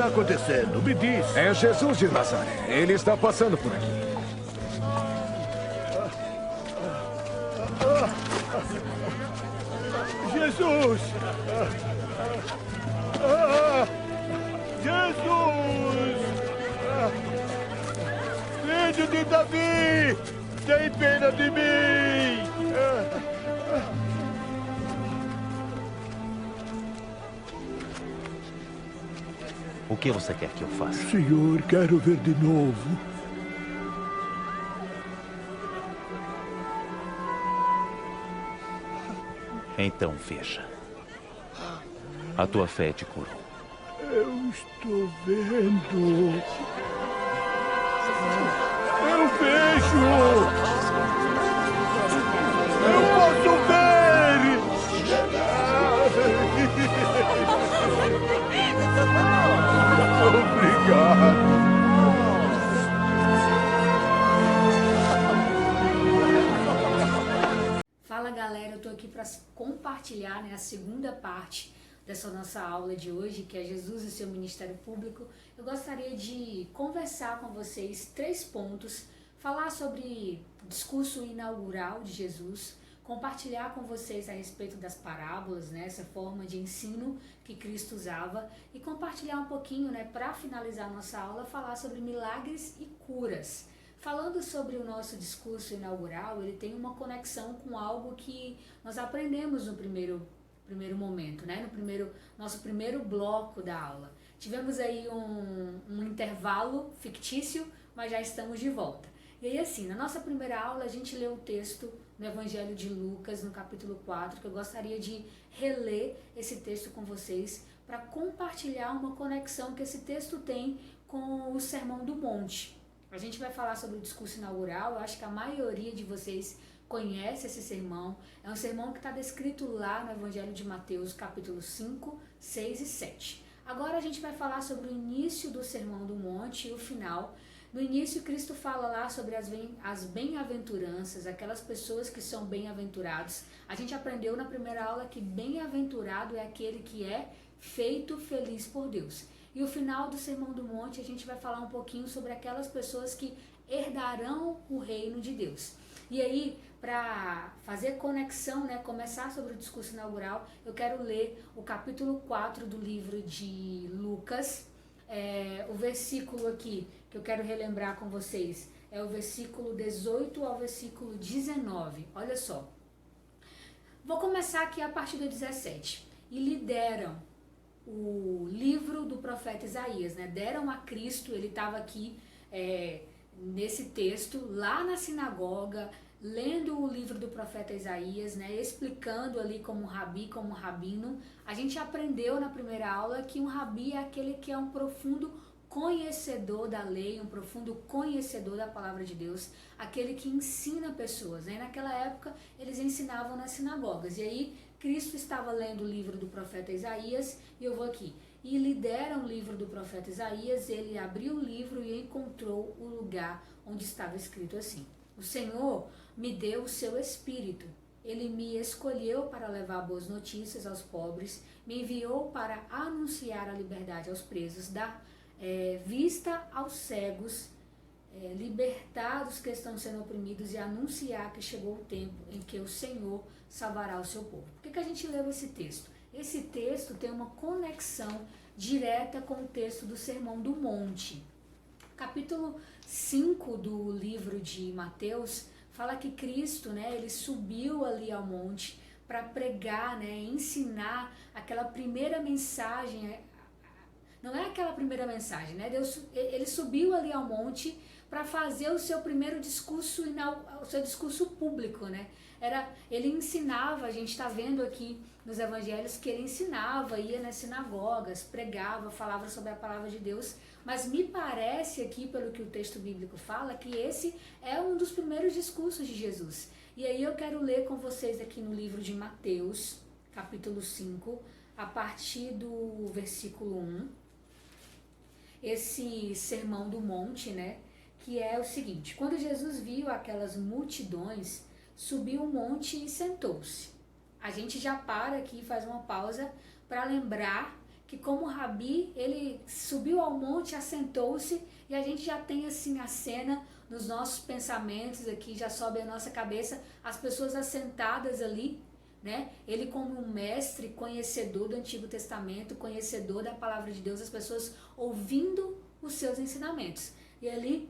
está acontecendo? Me diz. É Jesus de Nazaré. Ele está passando por aqui. Jesus! Jesus! Filho de Davi! Tem pena de mim! O que você quer que eu faça? Senhor, quero ver de novo. Então veja. A tua fé te curou. Eu estou vendo. Eu vejo! Eu posso ver! Obrigado! Fala galera, eu tô aqui para compartilhar a segunda parte dessa nossa aula de hoje, que é Jesus e seu Ministério Público. Eu gostaria de conversar com vocês 3 pontos, falar sobre o discurso inaugural de Jesus, compartilhar com vocês a respeito das parábolas, essa forma de ensino que Cristo usava, e compartilhar um pouquinho, para finalizar a nossa aula, falar sobre milagres e curas. Falando sobre o nosso discurso inaugural, ele tem uma conexão com algo que nós aprendemos no primeiro momento, nosso primeiro bloco da aula. Tivemos aí um intervalo fictício, mas já estamos de volta. E aí assim, na nossa primeira aula a gente leu o texto no Evangelho de Lucas, no capítulo 4, que eu gostaria de reler esse texto com vocês para compartilhar uma conexão que esse texto tem com o Sermão do Monte. A gente vai falar sobre o discurso inaugural. Eu acho que a maioria de vocês conhece esse sermão. É um sermão que está descrito lá no Evangelho de Mateus, capítulo 5, 6 e 7. Agora a gente vai falar sobre o início do Sermão do Monte e o final. No início, Cristo fala lá sobre as bem-aventuranças, aquelas pessoas que são bem-aventurados. A gente aprendeu na primeira aula que bem-aventurado é aquele que é feito feliz por Deus. E o final do Sermão do Monte, a gente vai falar um pouquinho sobre aquelas pessoas que herdarão o reino de Deus. E aí, para fazer conexão, começar sobre o discurso inaugural, eu quero ler o capítulo 4 do livro de Lucas. O versículo aqui que eu quero relembrar com vocês é o versículo 18 ao versículo 19. Olha só. Vou começar aqui a partir do 17. E lhe deram o livro do profeta Isaías, deram a Cristo. Ele estava aqui nesse texto, lá na sinagoga, lendo o livro do profeta Isaías, explicando ali como rabi, como rabino. A gente aprendeu na primeira aula que um rabi é aquele que é um profundo conhecedor da lei, um profundo conhecedor da palavra de Deus, aquele que ensina pessoas. Naquela época eles ensinavam nas sinagogas, e aí Cristo estava lendo o livro do profeta Isaías, e eu vou aqui. E lhe deram o livro do profeta Isaías, ele abriu o livro e encontrou o lugar onde estava escrito assim: o Senhor me deu o seu Espírito, ele me escolheu para levar boas notícias aos pobres, me enviou para anunciar a liberdade aos presos, dar vista aos cegos, libertar os que estão sendo oprimidos e anunciar que chegou o tempo em que o Senhor salvará o seu povo. Por que a gente leu esse texto? Esse texto tem uma conexão direta com o texto do Sermão do Monte. Capítulo 5 do livro de Mateus fala que Cristo, ele subiu ali ao monte para pregar, ensinar aquela primeira mensagem. Não é aquela primeira mensagem, ele subiu ali ao monte para fazer o seu primeiro discurso, o seu discurso público, Ele ensinava, a gente está vendo aqui nos evangelhos que ele ensinava, ia nas sinagogas, pregava, falava sobre a palavra de Deus, mas me parece aqui, pelo que o texto bíblico fala, que esse é um dos primeiros discursos de Jesus. E aí eu quero ler com vocês aqui no livro de Mateus, capítulo 5, a partir do versículo 1, esse sermão do monte, que é o seguinte: quando Jesus viu aquelas multidões, subiu o monte e sentou-se. A gente já para aqui, faz uma pausa para lembrar que como Rabi, ele subiu ao monte, assentou-se, e a gente já tem assim a cena nos nossos pensamentos aqui, já sobe a nossa cabeça, as pessoas assentadas ali, né? Ele como um mestre, conhecedor do Antigo Testamento, conhecedor da palavra de Deus, as pessoas ouvindo os seus ensinamentos. E ali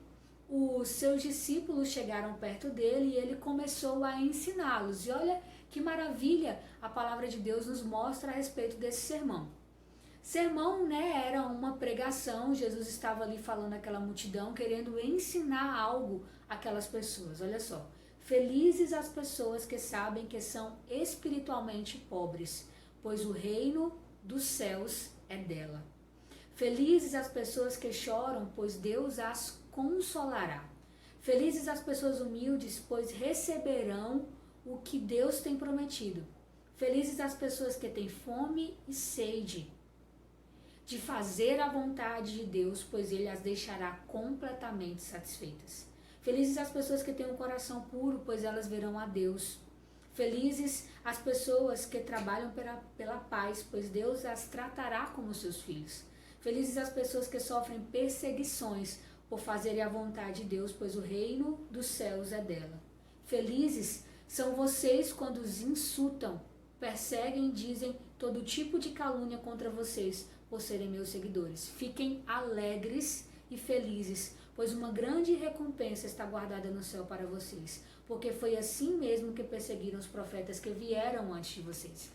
os seus discípulos chegaram perto dele e ele começou a ensiná-los. E olha que maravilha a palavra de Deus nos mostra a respeito desse sermão. Sermão, né, era uma pregação, Jesus estava ali falando àquela multidão, querendo ensinar algo àquelas pessoas. Olha só, felizes as pessoas que sabem que são espiritualmente pobres, pois o reino dos céus é dela. Felizes as pessoas que choram, pois Deus as consolará. Felizes as pessoas humildes, pois receberão o que Deus tem prometido. Felizes as pessoas que têm fome e sede de fazer a vontade de Deus, pois Ele as deixará completamente satisfeitas. Felizes as pessoas que têm um coração puro, pois elas verão a Deus. Felizes as pessoas que trabalham pela paz, pois Deus as tratará como seus filhos. Felizes as pessoas que sofrem perseguições por fazerem a vontade de Deus, pois o reino dos céus é dela. Felizes são vocês quando os insultam, perseguem e dizem todo tipo de calúnia contra vocês, por serem meus seguidores. Fiquem alegres e felizes, pois uma grande recompensa está guardada no céu para vocês, porque foi assim mesmo que perseguiram os profetas que vieram antes de vocês.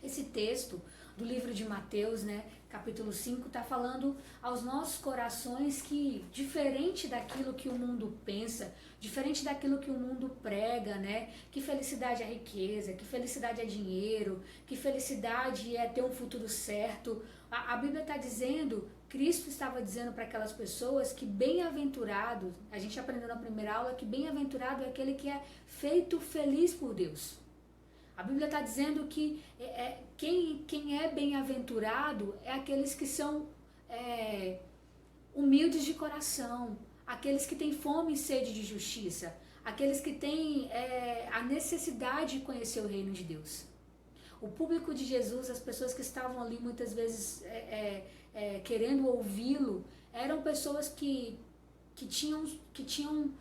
Esse texto do livro de Mateus, né, capítulo 5, está falando aos nossos corações que, diferente daquilo que o mundo pensa, diferente daquilo que o mundo prega, né, que felicidade é riqueza, que felicidade é dinheiro, que felicidade é ter um futuro certo, a Bíblia está dizendo, Cristo estava dizendo para aquelas pessoas que bem-aventurado, a gente aprendeu na primeira aula que bem-aventurado é aquele que é feito feliz por Deus. A Bíblia está dizendo que quem é bem-aventurado é aqueles que são humildes de coração, aqueles que têm fome e sede de justiça, aqueles que têm a necessidade de conhecer o reino de Deus. O público de Jesus, as pessoas que estavam ali muitas vezes querendo ouvi-lo, eram pessoas que tinham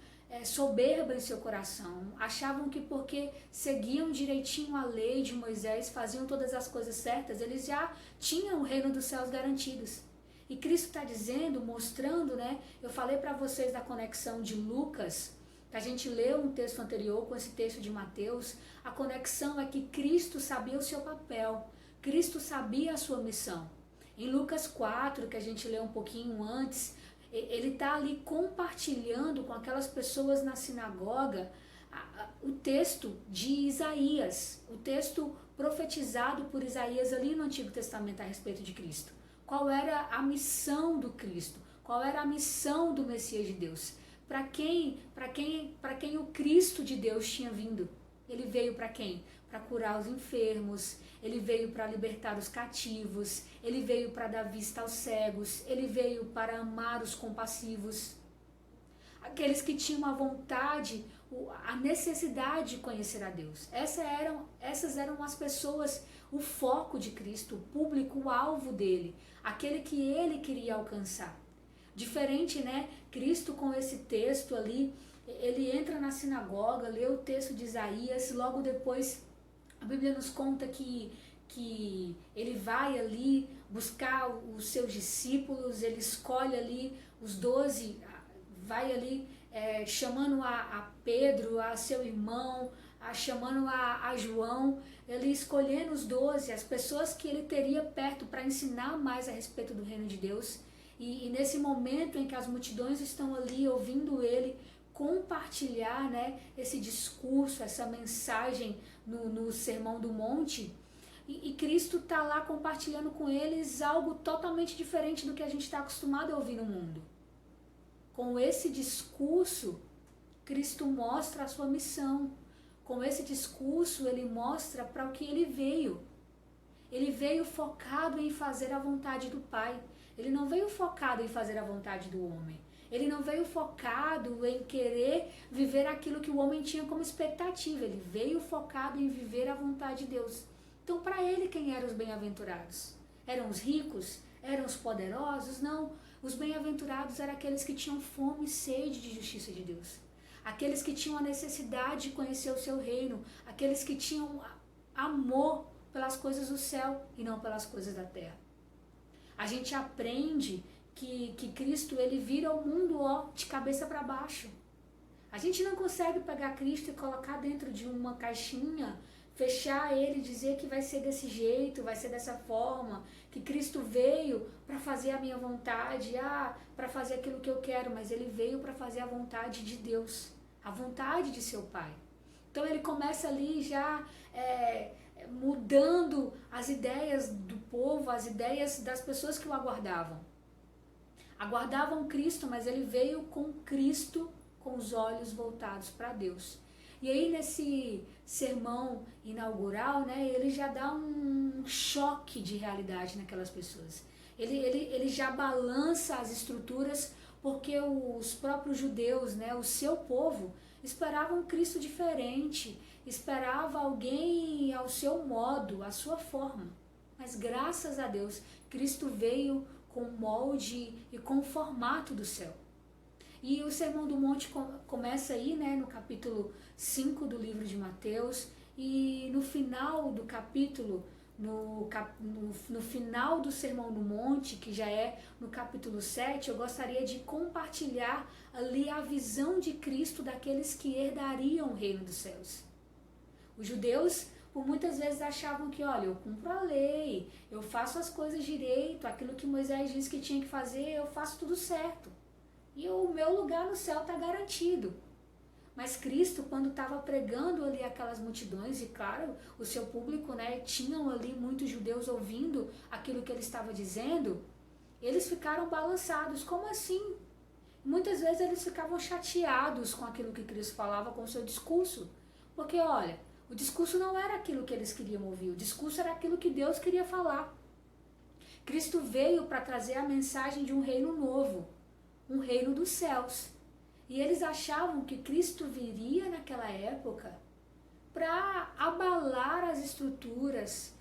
soberba em seu coração, achavam que porque seguiam direitinho a lei de Moisés, faziam todas as coisas certas, eles já tinham o reino dos céus garantidos. E Cristo está dizendo, mostrando, né? Eu falei para vocês da conexão de Lucas, que a gente leu um texto anterior com esse texto de Mateus. A conexão é que Cristo sabia o seu papel, Cristo sabia a sua missão. Em Lucas 4, que a gente leu um pouquinho antes, ele está ali compartilhando com aquelas pessoas na sinagoga o texto de Isaías, o texto profetizado por Isaías ali no Antigo Testamento a respeito de Cristo. Qual era a missão do Cristo? Qual era a missão do Messias de Deus? Para quem o Cristo de Deus tinha vindo? Ele veio para quem? Para curar os enfermos, ele veio para libertar os cativos, ele veio para dar vista aos cegos, ele veio para amar os compassivos. Aqueles que tinham a vontade, a necessidade de conhecer a Deus. Essas eram as pessoas, o foco de Cristo, o público, o alvo dele, aquele que ele queria alcançar. Diferente, né? Cristo com esse texto ali, ele entra na sinagoga, lê o texto de Isaías, logo depois a Bíblia nos conta que ele vai ali buscar os seus discípulos, ele escolhe ali os 12, vai ali chamando a Pedro, a seu irmão, chamando a João, ele escolhendo os 12, as pessoas que ele teria perto para ensinar mais a respeito do reino de Deus. E nesse momento em que as multidões estão ali ouvindo ele compartilhar, né, esse discurso, essa mensagem no Sermão do Monte, e Cristo está lá compartilhando com eles algo totalmente diferente do que a gente está acostumado a ouvir no mundo. Com esse discurso, Cristo mostra a sua missão. Com esse discurso, ele mostra para o que ele veio. Ele veio focado em fazer a vontade do Pai. Ele não veio focado em fazer a vontade do homem. Ele não veio focado em querer viver aquilo que o homem tinha como expectativa. Ele veio focado em viver a vontade de Deus. Então, para ele, quem eram os bem-aventurados? Eram os ricos? Eram os poderosos? Não. Os bem-aventurados eram aqueles que tinham fome e sede de justiça de Deus. Aqueles que tinham a necessidade de conhecer o seu reino. Aqueles que tinham amor pelas coisas do céu e não pelas coisas da terra. A gente aprende que Cristo, ele vira o mundo, ó, de cabeça para baixo. A gente não consegue pegar Cristo e colocar dentro de uma caixinha, fechar ele e dizer que vai ser desse jeito, vai ser dessa forma, que Cristo veio para fazer a minha vontade, para fazer aquilo que eu quero, mas ele veio para fazer a vontade de Deus, a vontade de seu Pai. Então ele começa ali já mudando as ideias do povo, as ideias das pessoas que o aguardavam. Aguardavam Cristo, mas ele veio com Cristo com os olhos voltados para Deus. E aí nesse sermão inaugural, né, ele já dá um choque de realidade naquelas pessoas. Ele já balança as estruturas, porque os próprios judeus, né, o seu povo, esperavam um Cristo diferente, esperava alguém ao seu modo, à sua forma. Mas graças a Deus, Cristo veio com o molde e com o formato do céu. E o Sermão do Monte começa aí, né, no capítulo 5 do livro de Mateus, e no final do capítulo, no final do Sermão do Monte, que já é no capítulo 7, eu gostaria de compartilhar ali a visão de Cristo daqueles que herdariam o reino dos céus. Os judeus, por muitas vezes, achavam que, olha, eu cumpro a lei, eu faço as coisas direito, aquilo que Moisés disse que tinha que fazer, eu faço tudo certo. E o meu lugar no céu está garantido. Mas Cristo, quando estava pregando ali aquelas multidões, e claro, o seu público, né, tinham ali muitos judeus ouvindo aquilo que ele estava dizendo, eles ficaram balançados. Como assim? Muitas vezes eles ficavam chateados com aquilo que Cristo falava, com o seu discurso. Porque, olha, o discurso não era aquilo que eles queriam ouvir, o discurso era aquilo que Deus queria falar. Cristo veio para trazer a mensagem de um reino novo, um reino dos céus. E eles achavam que Cristo viria naquela época para abalar as estruturas,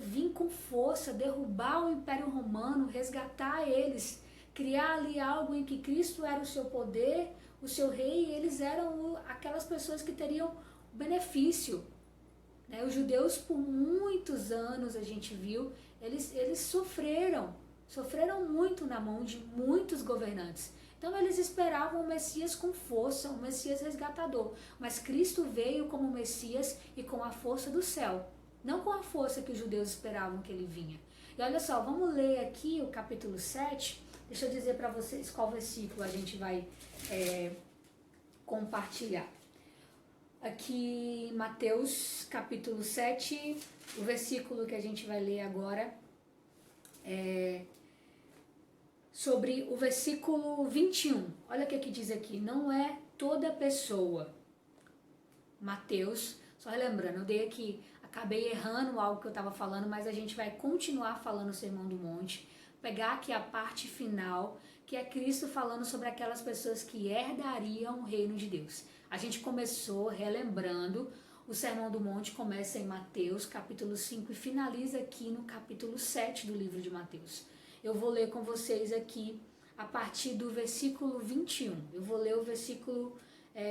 vir com força, derrubar o Império Romano, resgatar eles, criar ali algo em que Cristo era o seu poder, o seu rei, e eles eram aquelas pessoas que teriam benefício. Os judeus, por muitos anos, a gente viu, eles sofreram muito na mão de muitos governantes. Então eles esperavam o Messias com força, o Messias resgatador. Mas Cristo veio como Messias e com a força do céu, não com a força que os judeus esperavam que ele vinha. E olha só, vamos ler aqui o capítulo 7. Deixa eu dizer para vocês qual versículo a gente vai compartilhar. Aqui em Mateus capítulo 7, o versículo que a gente vai ler agora sobre o versículo 21. Olha o que diz aqui. Não é toda pessoa. Mateus, só relembrando, eu dei aqui, acabei errando algo que eu estava falando, mas a gente vai continuar falando o Sermão do Monte. Pegar aqui a parte final, que é Cristo falando sobre aquelas pessoas que herdariam o reino de Deus. A gente começou relembrando, o Sermão do Monte começa em Mateus capítulo 5 e finaliza aqui no capítulo 7 do livro de Mateus. Eu vou ler com vocês aqui a partir do versículo 21. Eu vou ler o versículo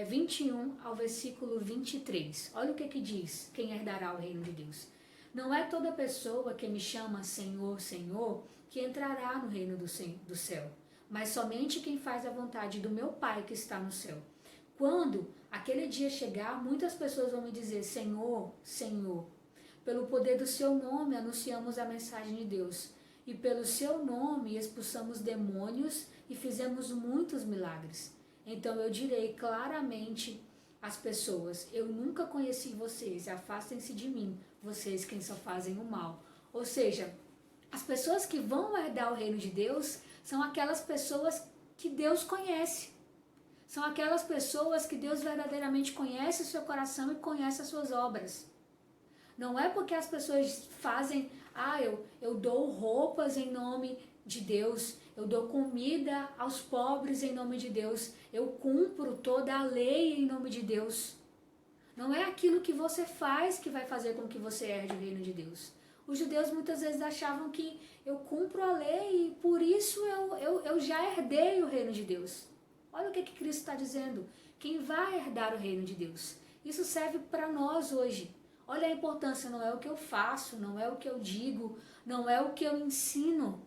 21 ao versículo 23. Olha o que diz, quem herdará o reino de Deus. Não é toda pessoa que me chama Senhor, Senhor, que entrará no reino do céu, mas somente quem faz a vontade do meu Pai que está no céu. Quando aquele dia chegar, muitas pessoas vão me dizer, Senhor, Senhor, pelo poder do seu nome anunciamos a mensagem de Deus, e pelo seu nome expulsamos demônios e fizemos muitos milagres. Então eu direi claramente às pessoas, eu nunca conheci vocês, afastem-se de mim, vocês quem só fazem o mal. Ou seja, as pessoas que vão herdar o reino de Deus são aquelas pessoas que Deus conhece. São aquelas pessoas que Deus verdadeiramente conhece o seu coração e conhece as suas obras. Não é porque as pessoas fazem, eu dou roupas em nome de Deus, eu dou comida aos pobres em nome de Deus, eu cumpro toda a lei em nome de Deus. Não é aquilo que você faz que vai fazer com que você herde o reino de Deus. Os judeus muitas vezes achavam que eu cumpro a lei e por isso eu já herdei o reino de Deus. Olha o que Cristo está dizendo. Quem vai herdar o reino de Deus? Isso serve para nós hoje. Olha a importância, não é o que eu faço, não é o que eu digo, não é o que eu ensino,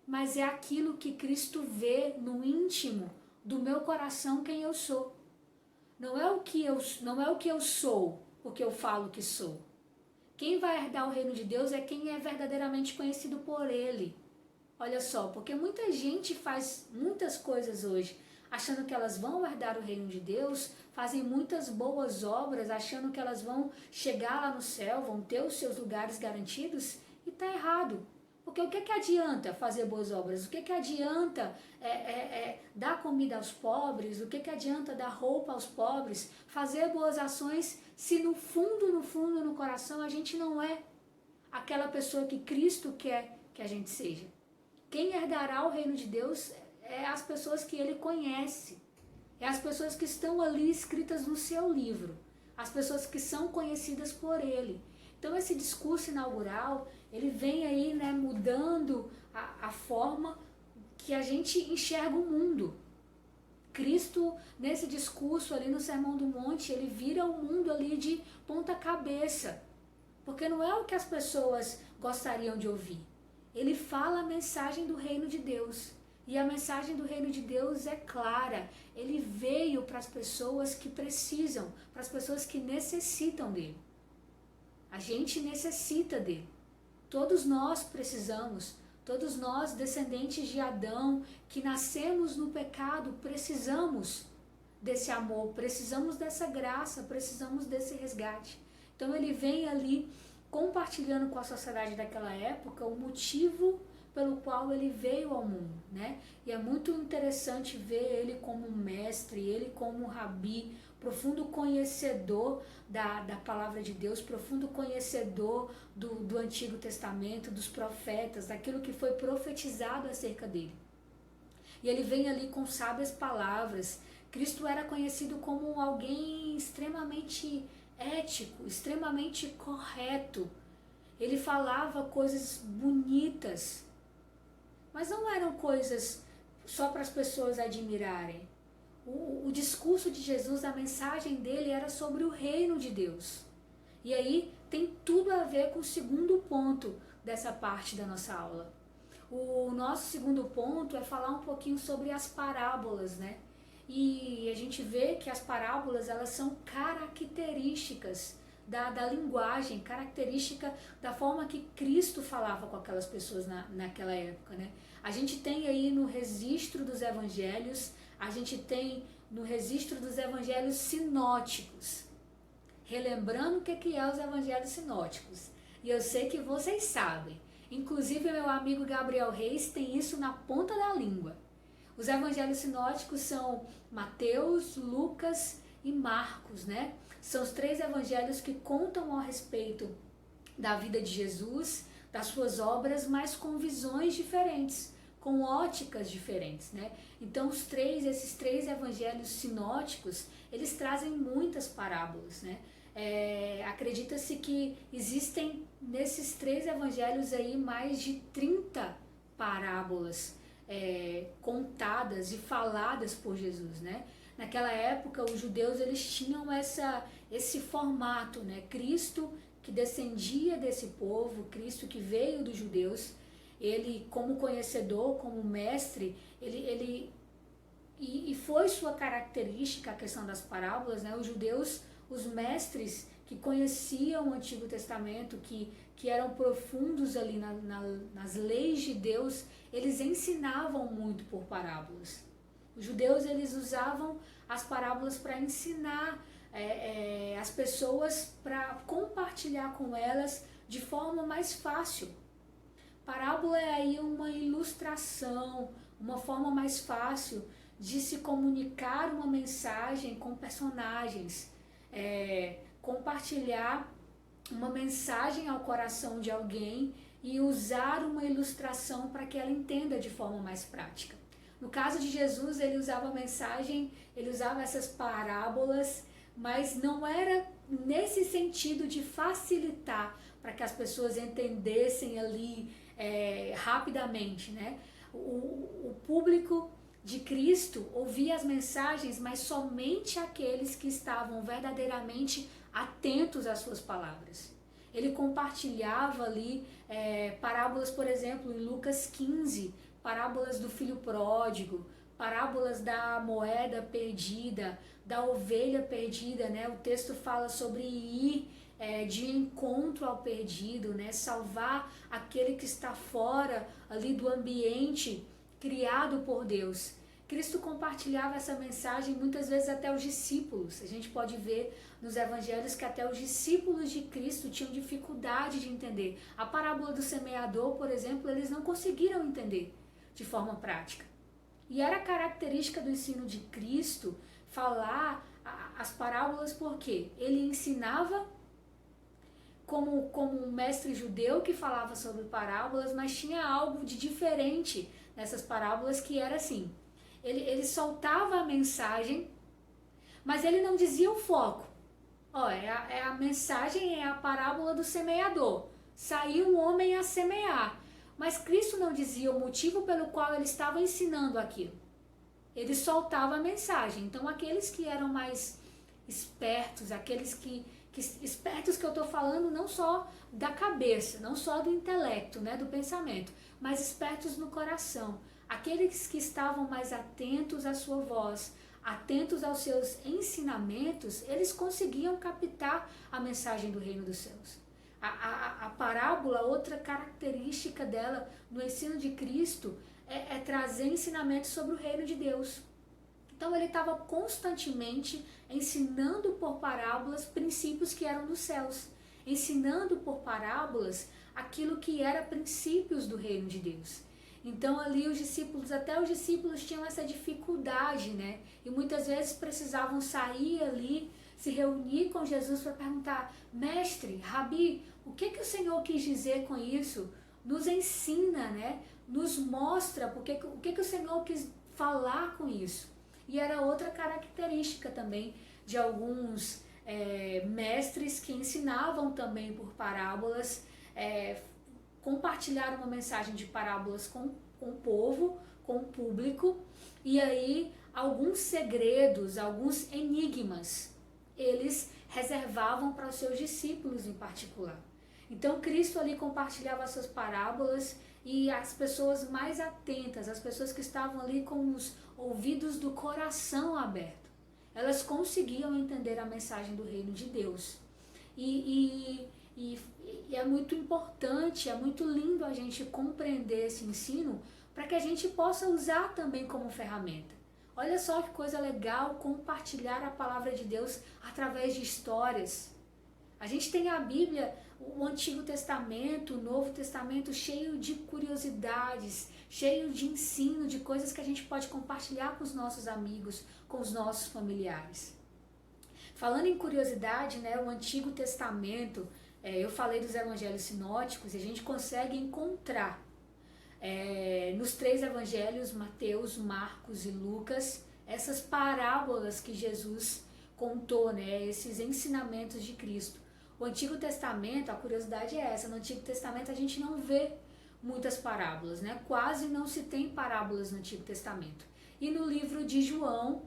mas é aquilo que Cristo vê no íntimo do meu coração quem eu sou. Não é o que eu sou, o que eu falo que sou. Quem vai herdar o reino de Deus é quem é verdadeiramente conhecido por Ele. Olha só, porque muita gente faz muitas coisas hoje, achando que elas vão herdar o reino de Deus, fazem muitas boas obras, achando que elas vão chegar lá no céu, vão ter os seus lugares garantidos, e está errado. Porque o que adianta fazer boas obras? O que adianta dar comida aos pobres? O que adianta dar roupa aos pobres? Fazer boas ações se no fundo, no coração, a gente não é aquela pessoa que Cristo quer que a gente seja. Quem herdará o reino de Deus é as pessoas que Ele conhece. É as pessoas que estão ali escritas no seu livro. As pessoas que são conhecidas por Ele. Então esse discurso inaugural, ele vem aí, né, mudando a forma que a gente enxerga o mundo. Cristo, nesse discurso ali no Sermão do Monte, ele vira o mundo ali de ponta cabeça. Porque não é o que as pessoas gostariam de ouvir. Ele fala a mensagem do reino de Deus. E a mensagem do reino de Deus é clara. Ele veio para as pessoas que precisam, para as pessoas que necessitam dele. A gente necessita dele. Todos nós precisamos. Todos nós, descendentes de Adão, que nascemos no pecado, precisamos desse amor, precisamos dessa graça, precisamos desse resgate. Então ele vem ali compartilhando com a sociedade daquela época o motivo pelo qual ele veio ao mundo, né? E é muito interessante ver ele como um mestre, ele como um rabi, profundo conhecedor da palavra de Deus, profundo conhecedor do Antigo Testamento, dos profetas, daquilo que foi profetizado acerca dele. E ele vem ali com sábias palavras. Cristo era conhecido como alguém extremamente ético, extremamente correto. Ele falava coisas bonitas, mas não eram coisas só para as pessoas admirarem. O discurso de Jesus, a mensagem dele era sobre o reino de Deus. E aí tem tudo a ver com o segundo ponto dessa parte da nossa aula. O nosso segundo ponto é falar um pouquinho sobre as parábolas, né? E a gente vê que as parábolas, elas são características da linguagem, característica da forma que Cristo falava com aquelas pessoas naquela época, né? A gente tem aí no registro dos evangelhos, a gente tem no registro dos evangelhos sinóticos. Relembrando o que é os evangelhos sinóticos. E eu sei que vocês sabem. Inclusive, meu amigo Gabriel Reis tem isso na ponta da língua. Os evangelhos sinóticos são Mateus, Lucas e Marcos, né? São os 3 evangelhos que contam a respeito da vida de Jesus, das suas obras, mas com visões diferentes, com óticas diferentes, né? Então esses três evangelhos sinóticos, eles trazem muitas parábolas, né? Acredita-se que existem nesses 3 evangelhos aí mais de 30 parábolas contadas e faladas por Jesus, né? Naquela época, os judeus, eles tinham esse formato, né? Cristo que descendia desse povo, Cristo que veio dos judeus, ele como conhecedor, como mestre, e foi sua característica a questão das parábolas, né? Os judeus, os mestres que conheciam o Antigo Testamento, que eram profundos ali nas leis de Deus, eles ensinavam muito por parábolas. Os judeus, eles usavam as parábolas para ensinar as pessoas, para compartilhar com elas de forma mais fácil. Parábola é aí uma ilustração, uma forma mais fácil de se comunicar uma mensagem com personagens, compartilhar uma mensagem ao coração de alguém e usar uma ilustração para que ela entenda de forma mais prática. No caso de Jesus, ele usava a mensagem, ele usava essas parábolas, mas não era nesse sentido de facilitar para que as pessoas entendessem ali rapidamente, né? O público de Cristo ouvia as mensagens, mas somente aqueles que estavam verdadeiramente atentos às suas palavras. Ele compartilhava ali parábolas, por exemplo, em Lucas 15, parábolas do filho pródigo, parábolas da moeda perdida, da ovelha perdida, né? O texto fala sobre ir de encontro ao perdido, né? Salvar aquele que está fora ali do ambiente criado por Deus. Cristo compartilhava essa mensagem muitas vezes até os discípulos. A gente pode ver nos evangelhos que até os discípulos de Cristo tinham dificuldade de entender. A parábola do semeador, por exemplo, eles não conseguiram entender de forma prática. E era característica do ensino de Cristo falar as parábolas porque ele ensinava como um mestre judeu que falava sobre parábolas, mas tinha algo de diferente nessas parábolas que era assim. Ele soltava a mensagem, mas ele não dizia o foco. A mensagem é a parábola do semeador. Saiu um homem a semear. Mas Cristo não dizia o motivo pelo qual ele estava ensinando aquilo. Ele soltava a mensagem. Então aqueles que eram mais espertos, espertos que eu estou falando não só da cabeça, não só do intelecto, né, do pensamento, mas espertos no coração. Aqueles que estavam mais atentos à sua voz, atentos aos seus ensinamentos, eles conseguiam captar a mensagem do reino dos céus. A parábola, outra característica dela no ensino de Cristo é trazer ensinamentos sobre o reino de Deus. Então ele estava constantemente ensinando por parábolas princípios que eram dos céus, ensinando por parábolas aquilo que era princípios do reino de Deus. Então ali até os discípulos tinham essa dificuldade, né? E muitas vezes precisavam sair ali, se reunir com Jesus para perguntar: mestre, rabi, o que o Senhor quis dizer com isso? Nos ensina, né? Nos mostra o que o Senhor quis falar com isso. E era outra característica também de alguns mestres que ensinavam também por parábolas, compartilhar uma mensagem de parábolas com o povo, com o público, e aí alguns segredos, alguns enigmas, eles reservavam para os seus discípulos em particular. Então Cristo ali compartilhava as suas parábolas e as pessoas mais atentas, as pessoas que estavam ali com os ouvidos do coração aberto, elas conseguiam entender a mensagem do reino de Deus. E é muito importante, é muito lindo a gente compreender esse ensino para que a gente possa usar também como ferramenta. Olha só que coisa legal compartilhar a palavra de Deus através de histórias. A gente tem a Bíblia, o Antigo Testamento, o Novo Testamento cheio de curiosidades, cheio de ensino, de coisas que a gente pode compartilhar com os nossos amigos, com os nossos familiares. Falando em curiosidade, né, o Antigo Testamento, eu falei dos evangelhos sinóticos, e a gente consegue encontrar nos 3 evangelhos, Mateus, Marcos e Lucas, essas parábolas que Jesus contou, né, esses ensinamentos de Cristo. O Antigo Testamento, a curiosidade é essa, no Antigo Testamento a gente não vê muitas parábolas, né? Quase não se tem parábolas no Antigo Testamento. E no livro de João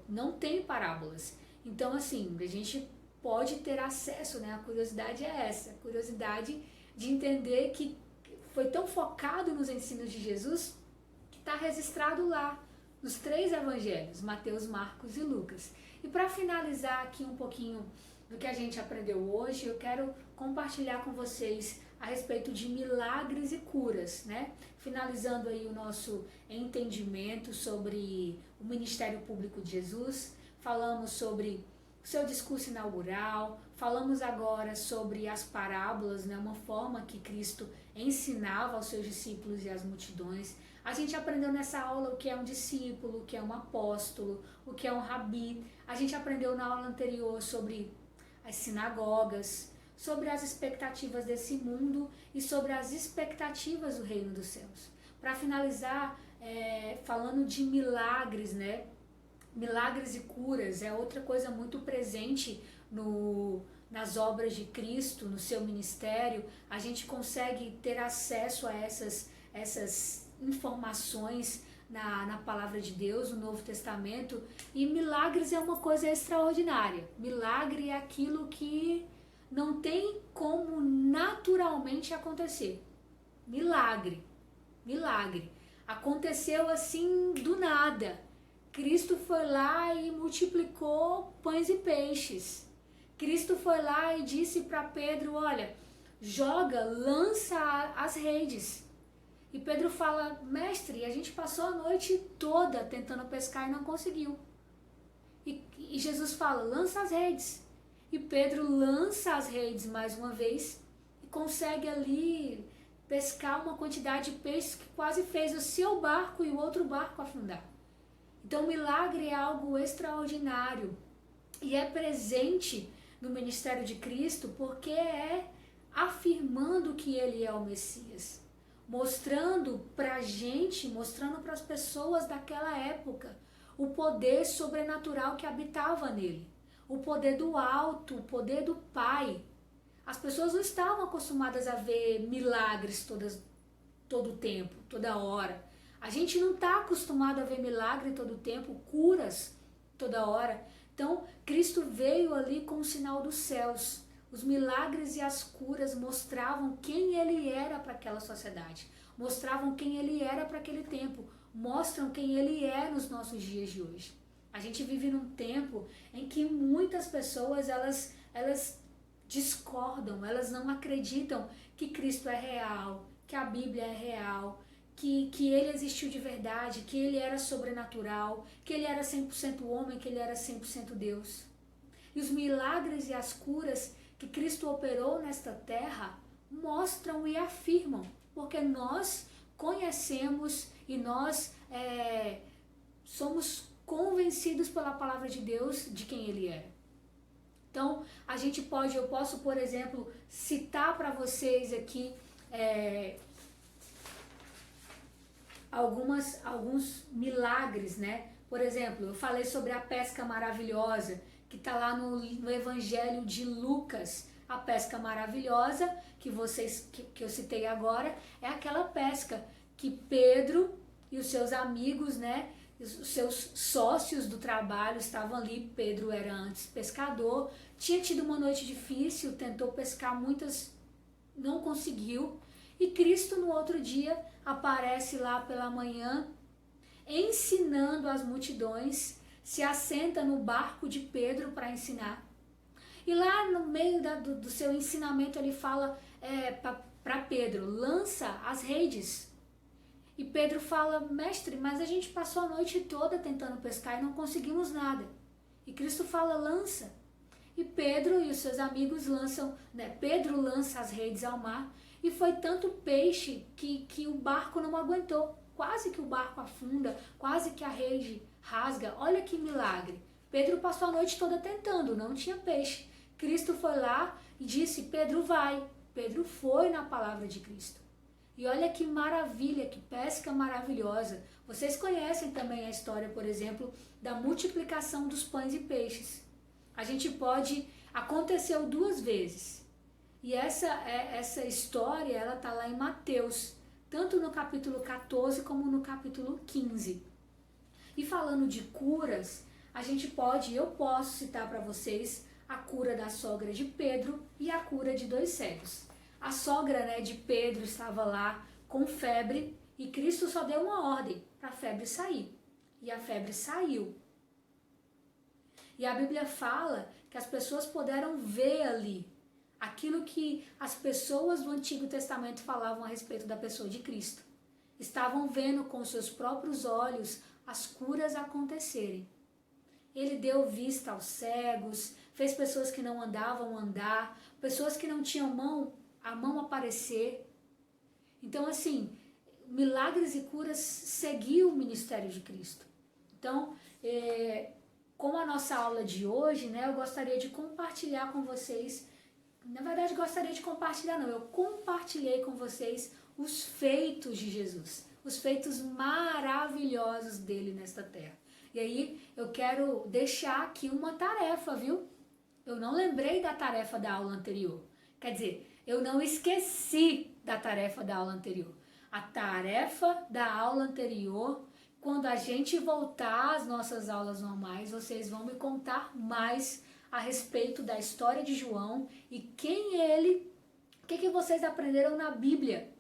não tem parábolas. Então assim, a gente pode ter acesso, né? A curiosidade é essa, a curiosidade de entender que foi tão focado nos ensinos de Jesus que está registrado lá, nos 3 evangelhos, Mateus, Marcos e Lucas. E para finalizar aqui um pouquinho do que a gente aprendeu hoje, eu quero compartilhar com vocês a respeito de milagres e curas, né? Finalizando aí o nosso entendimento sobre o ministério público de Jesus, falamos sobre o seu discurso inaugural, falamos agora sobre as parábolas, né? Uma forma que Cristo ensinava aos seus discípulos e às multidões. A gente aprendeu nessa aula o que é um discípulo, o que é um apóstolo, o que é um rabi. A gente aprendeu na aula anterior sobre as sinagogas, sobre as expectativas desse mundo e sobre as expectativas do reino dos céus. Para finalizar, falando de milagres, né? Milagres e curas é outra coisa muito presente nas obras de Cristo, no seu ministério, a gente consegue ter acesso a essas informações na palavra de Deus, no Novo Testamento, e milagres é uma coisa extraordinária. Milagre é aquilo que não tem como naturalmente acontecer. Milagre. Aconteceu assim do nada. Cristo foi lá e multiplicou pães e peixes. Cristo foi lá e disse para Pedro, olha, lança as redes. E Pedro fala, mestre, a gente passou a noite toda tentando pescar e não conseguiu. E Jesus fala, lança as redes. E Pedro lança as redes mais uma vez e consegue ali pescar uma quantidade de peixes que quase fez o seu barco e o outro barco afundar. Então, milagre é algo extraordinário e é presente no ministério de Cristo porque é afirmando que ele é o Messias, mostrando pra gente, mostrando para as pessoas daquela época o poder sobrenatural que habitava nele, o poder do alto, o poder do Pai. As pessoas não estavam acostumadas a ver milagres todo o tempo, toda hora. A gente não está acostumado a ver milagre todo o tempo, curas toda hora. Então, Cristo veio ali com o sinal dos céus. Os milagres e as curas mostravam quem ele era para aquela sociedade, mostravam quem ele era para aquele tempo, mostram quem ele é nos nossos dias de hoje. A gente vive num tempo em que muitas pessoas elas discordam, elas não acreditam que Cristo é real, que a Bíblia é real, que ele existiu de verdade, que ele era sobrenatural, que ele era 100% homem, que ele era 100% Deus. E os milagres e as curas que Cristo operou nesta terra mostram e afirmam, porque nós conhecemos e nós somos convencidos pela palavra de Deus de quem ele era. Então, eu posso, por exemplo, citar para vocês aqui alguns milagres, né? Por exemplo, eu falei sobre a pesca maravilhosa, que está lá no Evangelho de Lucas. A pesca maravilhosa que eu citei agora é aquela pesca que Pedro e os seus amigos, né, os seus sócios do trabalho estavam ali. Pedro era antes pescador, tinha tido uma noite difícil, tentou pescar muitas, não conseguiu. E Cristo no outro dia aparece lá pela manhã, ensinando as multidões, se assenta no barco de Pedro para ensinar. E lá no meio do seu ensinamento ele fala para Pedro, lança as redes. E Pedro fala, mestre, mas a gente passou a noite toda tentando pescar e não conseguimos nada. E Cristo fala, lança. E Pedro e os seus amigos lançam, né? Pedro lança as redes ao mar e foi tanto peixe que o barco não aguentou. Quase que o barco afunda, quase que a rede rasga. Olha que milagre. Pedro passou a noite toda tentando, não tinha peixe. Cristo foi lá e disse, Pedro vai. Pedro foi na palavra de Cristo. E olha que maravilha, que pesca maravilhosa. Vocês conhecem também a história, por exemplo, da multiplicação dos pães e peixes. Aconteceu 2 vezes. E essa história, ela está lá em Mateus, tanto no capítulo 14 como no capítulo 15. E falando de curas, eu posso citar para vocês a cura da sogra de Pedro e a cura de 2 cegos. A sogra, né, de Pedro estava lá com febre e Cristo só deu uma ordem para a febre sair. E a febre saiu. E a Bíblia fala que as pessoas puderam ver ali aquilo que as pessoas do Antigo Testamento falavam a respeito da pessoa de Cristo. Estavam vendo com seus próprios olhos as curas acontecerem. Ele deu vista aos cegos, fez pessoas que não andavam andar, pessoas que não tinham a mão aparecer. Então, assim, milagres e curas seguiu o ministério de Cristo. Então, com a nossa aula de hoje, né, eu gostaria de compartilhar com vocês, na verdade eu compartilhei com vocês os feitos de Jesus, os feitos maravilhosos dele nesta terra. E aí eu quero deixar aqui uma tarefa, viu? eu não lembrei da tarefa da aula anterior. Quer dizer, eu não esqueci da tarefa da aula anterior. A tarefa da aula anterior, quando a gente voltar às nossas aulas normais, vocês vão me contar mais a respeito da história de João e quem ele, o que vocês aprenderam na Bíblia.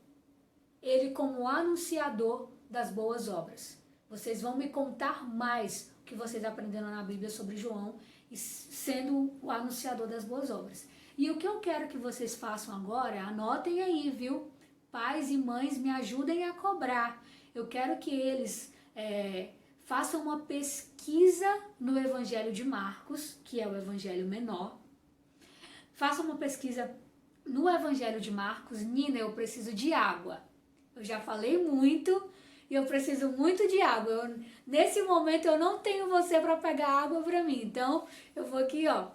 Ele como anunciador das boas obras. Vocês vão me contar mais o que vocês aprenderam na Bíblia sobre João e sendo o anunciador das boas obras. E o que eu quero que vocês façam agora, anotem aí, viu? Pais e mães, me ajudem a cobrar. Eu quero que eles façam uma pesquisa no Evangelho de Marcos, que é o Evangelho menor. Façam uma pesquisa no Evangelho de Marcos. Nina, eu preciso de água. Eu já falei muito e eu preciso muito de água. Nesse momento eu não tenho você para pegar água para mim. Então eu vou aqui, ó,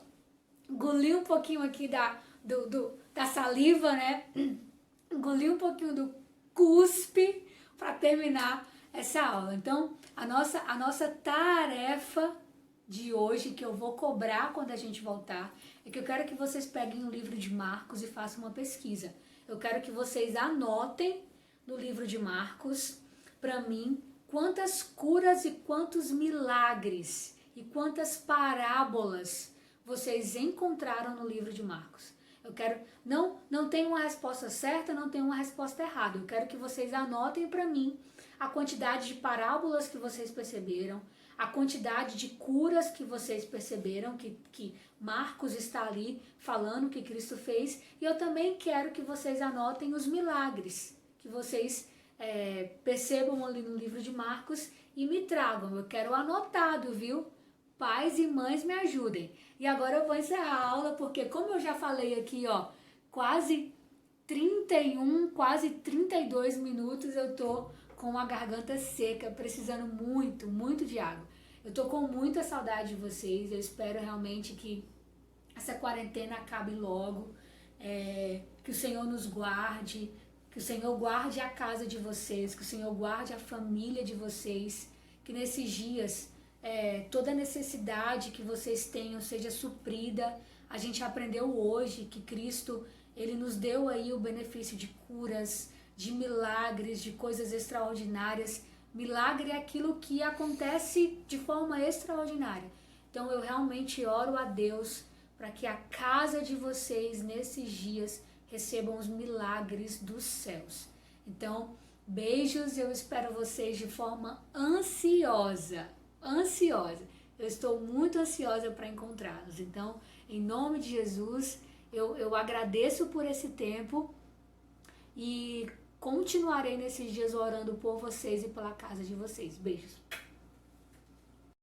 engolir um pouquinho aqui da saliva, né? Engolir um pouquinho do cuspe para terminar essa aula. Então a nossa tarefa de hoje, que eu vou cobrar quando a gente voltar, é que eu quero que vocês peguem o livro de Marcos e façam uma pesquisa. Eu quero que vocês anotem no livro de Marcos, para mim, quantas curas e quantos milagres e quantas parábolas vocês encontraram no livro de Marcos. Eu quero, não tem uma resposta certa, não tem uma resposta errada. Eu quero que vocês anotem para mim a quantidade de parábolas que vocês perceberam, a quantidade de curas que vocês perceberam, que Marcos está ali falando que Cristo fez. E eu também quero que vocês anotem os milagres que vocês percebam ali no livro de Marcos e me tragam. Eu quero anotado, viu? Pais e mães, me ajudem. E agora eu vou encerrar a aula, porque como eu já falei aqui, ó, quase 31, quase 32 minutos, eu tô com a garganta seca, precisando muito, muito de água. Eu tô com muita saudade de vocês, eu espero realmente que essa quarentena acabe logo, que o Senhor nos guarde, que o Senhor guarde a casa de vocês, que o Senhor guarde a família de vocês, que nesses dias toda necessidade que vocês tenham seja suprida. A gente aprendeu hoje que Cristo, Ele nos deu aí o benefício de curas, de milagres, de coisas extraordinárias. Milagre é aquilo que acontece de forma extraordinária. Então eu realmente oro a Deus para que a casa de vocês nesses dias recebam os milagres dos céus. Então, beijos, eu espero vocês de forma ansiosa. Eu estou muito ansiosa para encontrá-los. Então, em nome de Jesus, eu agradeço por esse tempo e continuarei nesses dias orando por vocês e pela casa de vocês. Beijos.